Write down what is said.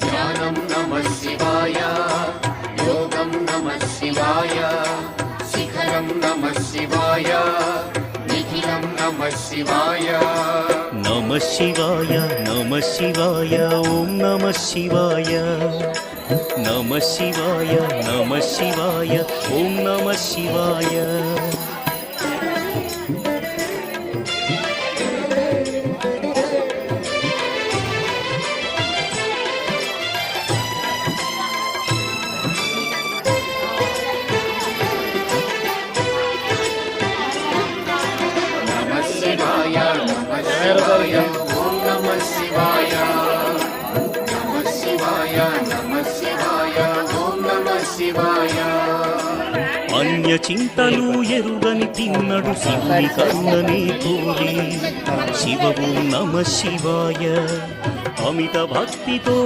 ధ్యానం నమః శివాయ, యోగం నమః శివాయ, శిఖరం నమః శివాయ, నిఖిలం నమః శివాయ. నమః శివాయ నమః శివాయ ఓం నమః శివాయ. నమః శివాయ నమః శివాయ ఓం నమః శివాయ. నమః శివాయ నమః శివాయ ఓం నమః శివాయ. నమః శివాయ నమః శివాయ ఓం నమః శివాయ. అన్య చింతలు ఎరుగని తిన్నడు శివుని కరుణనే కోరి శివ ఓం నమః శివాయ. అమిత భక్తితో